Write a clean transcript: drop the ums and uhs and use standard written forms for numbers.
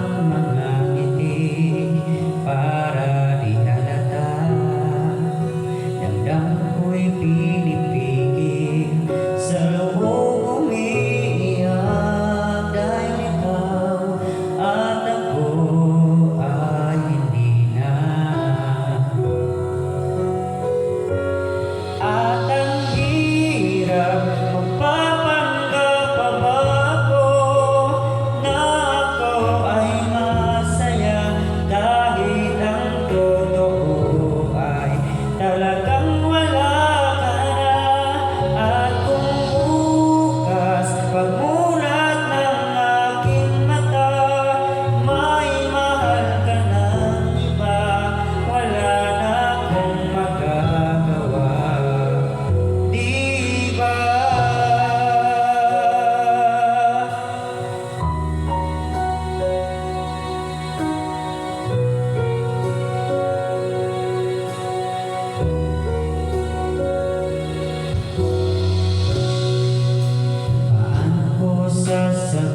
mga ngiti para di halata. Damdam ko'y pinipigil sa loob umiiyak dahil ikaw at ako ay hindi na. At ang hirap magpapanggap pa ba ako na ako ay masaya dahil ang totoo ay talagang wala ka na. At kung bukas pagmulat ng aking mata may mahal ka ng iba, wala na akong magagawa. Di ba? Paano ko sasabihin